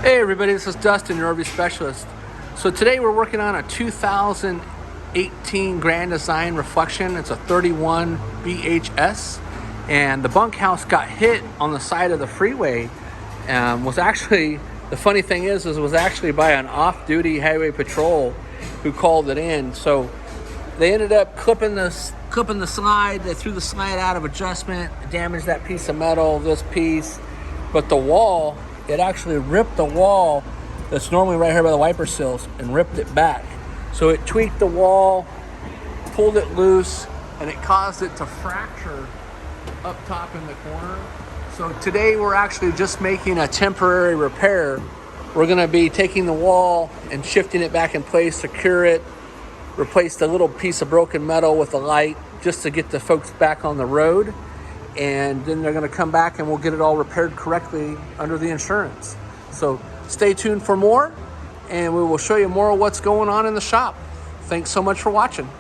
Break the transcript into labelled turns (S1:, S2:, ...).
S1: Hey everybody, this is Dustin, your RV specialist. So today we're working on a 2018 Grand Design Reflection. It's a 31 BHS, and the bunkhouse got hit on the side of the freeway. Was actually, the funny thing is it was actually by an off-duty highway patrol who called it in. So they ended up clipping the slide. They threw the slide out of adjustment, damaged that piece of metal, this piece, but the wall, it actually ripped the wall that's normally right here by the wiper sills and ripped it back. So it tweaked the wall, pulled it loose, and it caused it to fracture up top in the corner. So today we're actually just making a temporary repair. We're gonna be taking the wall and shifting it back in place, secure it, replace the little piece of broken metal with a light just to get the folks back on the road. And then they're gonna come back and we'll get it all repaired correctly under the insurance. So stay tuned for more, and we will show you more of what's going on in the shop. Thanks so much for watching.